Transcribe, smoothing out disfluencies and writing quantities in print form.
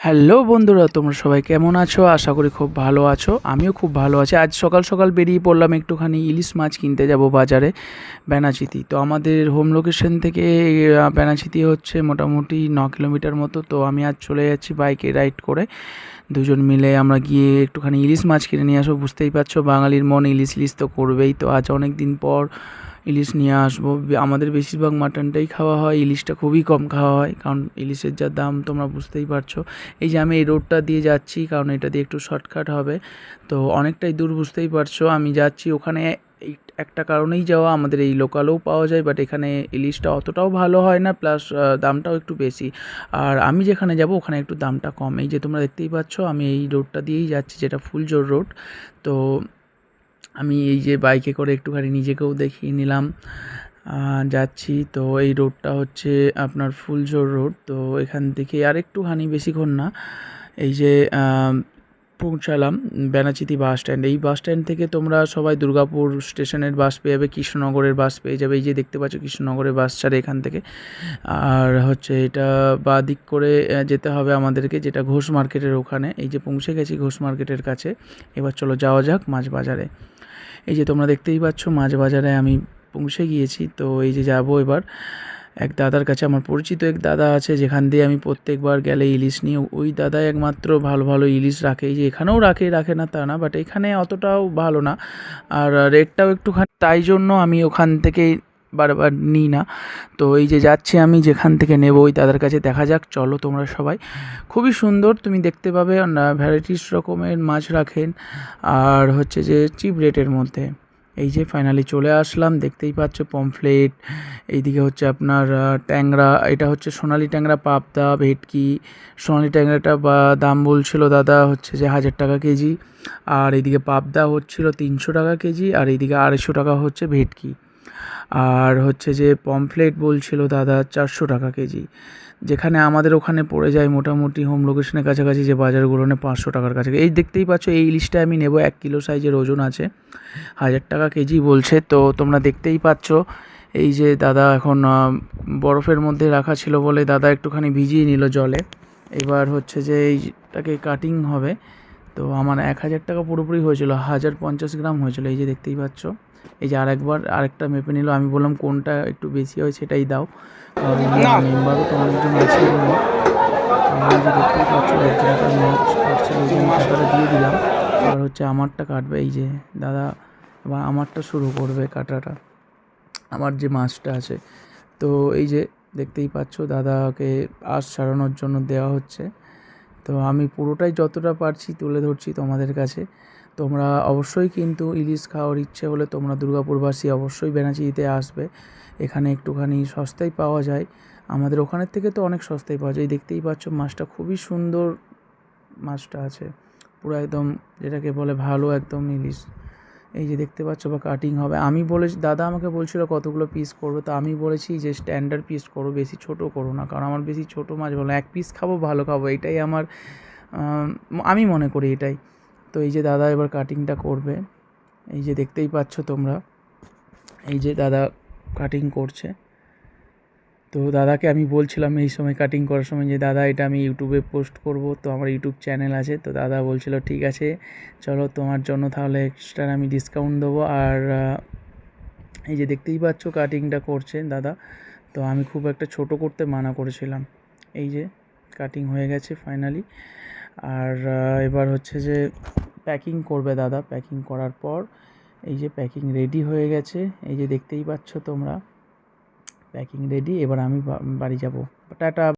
Hello বন্ধুরা, তোমরা সবাই কেমন আছো? আশা করি খুব ভালো আছো। আমিও খুব ভালো আছি। আজ সকাল সকাল বেরিয়ে পড়লাম, একটুখানি ইলিশ মাছ কিনতে যাব বাজারে, বেনাচিতি। তো আমাদের হোম লোকেশন থেকে বেনাচিতি হচ্ছে মোটামুটি 9 কিলোমিটার মতো। তো আমি আজ চলে যাচ্ছি বাইকে রাইড করে। দুজন মিলে আমরা গিয়ে একটুখানি ইলিশ মাছ কিনে নিয়ে আসবো। বুঝতেই পারছো, বাঙালির মন ইলিশ ইলিশ তো করবেই। তো আজ অনেক দিন পর ইলিশ নিয়ে আসবো। আমাদের বেশিরভাগ মাটনটাই খাওয়া হয়, ইলিশটা খুবই কম খাওয়া হয়, কারণ ইলিশের যা দাম তোমরা বুঝতেই পারছো। এই যে আমি এই রোডটা দিয়ে যাচ্ছি, কারণ এটা দিয়ে একটু শর্টকাট হবে। তো অনেকটাই দূর, বুঝতেই পারছো। আমি যাচ্ছি ওখানে এই একটা কারণেই যাওয়া, আমাদের এই লোকালেও পাওয়া যায়, বাট এখানে ইলিশটা অতটাও ভালো হয় না, প্লাস দামটাও একটু বেশি। আর আমি যেখানে যাব ওখানে একটু দামটা কম। এই যে তোমরা দেখতেই পাচ্ছ, আমি এই রোডটা দিয়েই যাচ্ছি, যেটা ফুলজোর রোড। তো আমি এই যে বাইকে করে একটুখানি নিজেকেও দেখিয়ে নিলাম, যাচ্ছি। তো এই রোডটা হচ্ছে আপনার ফুলজোর রোড। তো এখান থেকে আর একটুখানি, বেশিক্ষণ না, এই যে পৌঁছালাম বেনাচিতি বাস স্ট্যান্ড। এই বাস স্ট্যান্ড থেকে তোমরা সবাই দুর্গাপুর স্টেশনের বাস পেয়ে যাবে, কৃষ্ণনগরের বাস পেয়ে যাবে। এই যে দেখতে পাচ্ছ, কৃষ্ণনগরের বাস ছাড়ে এখান থেকে। আর হচ্ছে এটা বাঁ দিক করে যেতে হবে আমাদেরকে, যেটা ঘোষ মার্কেটের ওখানে। এই যে পৌঁছে গেছি ঘোষ মার্কেটের কাছে। এবার চলো যাওয়া যাক মাছ বাজারে। এই যে তোমরা দেখতেই পাচ্ছ, মাছ বাজারে আমি পৌঁছে গিয়েছি। তো এই যে যাব এবার এক দাদার কাছে। আমার পরিচিত এক দাদা আছে, যেখান দিয়ে আমি প্রত্যেকবার গেলে ইলিশ নিয়ে, ওই দাদাই একমাত্র ভালো ভালো ইলিশ রাখে। এই যে এখানেও রাখে না তা না, বাট এখানে অতটাও ভালো না, আর রেটটাও একটুখানি, তাই জন্য আমি ওখান থেকেই বারবার নিই না। তো এই যে যাচ্ছি আমি যেখান থেকে নেব ওই দাদার কাছে। দেখা যাক, চলো তোমরা সবাই। খুবই সুন্দর, তুমি দেখতে পাবে, ভ্যারাইটিস রকমের মাছ রাখেন, আর হচ্ছে যে চিপ রেটের মধ্যে। এই যে ফাইনালি চলে আসলাম, দেখতেই পাচ্ছ পমফ্লেট। এইদিকে হচ্ছে আপনার ট্যাংরা, এটা হচ্ছে সোনালি ট্যাংরা, পাবদা, ভেটকি। সোনালি ট্যাংরাটা দাম বলছিল দাদা হচ্ছে যে 1000 টাকা কেজি, আর এইদিকে পাবদা হচ্ছিল 300 টাকা কেজি, আর এইদিকে 250 টাকা হচ্ছে ভেটকি। আর হচ্ছে যে পমফ্লেট বলছিল দাদা 400 টাকা কেজি, যেখানে আমাদের ওখানে পড়ে যায় মোটামুটি হোম লোকেশনের কাছাকাছি যে বাজারগুলো 500 টাকার কাছে। এই দেখতেই পাচ্ছ, এই ইলিশটা আমি নেব, 1 কিলো সাইজের ওজন আছে, 1000 টাকা কেজি বলছে। তো তোমরা দেখতেই পাচ্ছ, এই যে দাদা এখন বরফের মধ্যে রাখা ছিল বলে দাদা একটুখানি ভিজিয়ে নিল জলে। এবার হচ্ছে যে এইটাকে কাটিং হবে। তো আমার 1000 টাকা পুরোপুরি হয়েছিল, 1050 গ্রাম হয়েছিল। এই যে দেখতেই পাচ্ছ, এই যে আরেকটা মেপে নিল। আমি বললাম কোনটা একটু বেশি হয় সেটাই দাও, কারণ মেম্বারও তোমাদের জন্য আছে। এই যে দেখতেই পাচ্ছ, একজনকার মাছ কাটছিল, ওই জন্য টাকাটা দিয়ে দিলাম। এবার হচ্ছে আমারটা কাটবে। এই যে দাদা এবার আমারটা শুরু করবে কাটাটা, আমার যে মাছটা আছে। তো এই যে দেখতেই পাচ্ছ, দাদাকে আঁশ ছাড়ানোর জন্য দেওয়া হচ্ছে। তো আমি পুরোটাই যতটা পারছি তুলে ধরছি তোমাদের কাছে। তোমরা অবশ্যই কিন্তু ইলিশ খাওয়ার ইচ্ছে হলে তোমরা দুর্গাপুরবাসী অবশ্যই বেনাচিতিতে আসবে। এখানে একটুখানি সস্তায় পাওয়া যায়, আমাদের ওখানের থেকে তো অনেক সস্তায় পাওয়া যায়। দেখতেই পাচ্ছ মাছটা খুবই সুন্দর, মাছটা আছে পুরো একদম, যেটাকে বলে ভালো একদম ইলিশ। এই যে দেখতে পাচ্ছ, বা কাটিং হবে। আমি বলেছি, দাদা আমাকে বলছিল কতগুলো পিস করবে, তো আমি বলেছি যে স্ট্যান্ডার্ড পিস করো, বেশি ছোট করো না, কারণ আমার বেশি ছোট মাছ ভালো, এক পিস খাবো ভালো খাবো, এটাই আমার আমি মনে করি এটাই। তো এই যে দাদা এবার কাটিংটা করবে। এই যে দেখতেই পাচ্ছ তোমরা, এই যে দাদা কাটিং করছে। তো দাদাকে আমি বলছিলাম এই সময় কাটিং করার সময় যে দাদা এটা আমি ইউটিউবে পোস্ট করব, তো আমার ইউটিউব চ্যানেল আছে। তো দাদা বলছিল ঠিক আছে চলো, তোমার জন্য তাহলে এক্সট্রা আমি ডিসকাউন্ট দেবো। আর এই যে দেখতেই পাচ্ছ কাটিংটা করছে দাদা। তো আমি খুব একটা ছোট করতে মানা করেছিলাম। এই যে কাটিং হয়ে গেছে ফাইনালি। আর এবার হচ্ছে যে প্যাকিং করবে দাদা। প্যাকিং করার পর এই যে প্যাকিং রেডি হয়ে গেছে, এই যে দেখতেই পাচ্ছ তোমরা প্যাকিং রেডি। এবার আমি বাড়ি যাব। টাটা।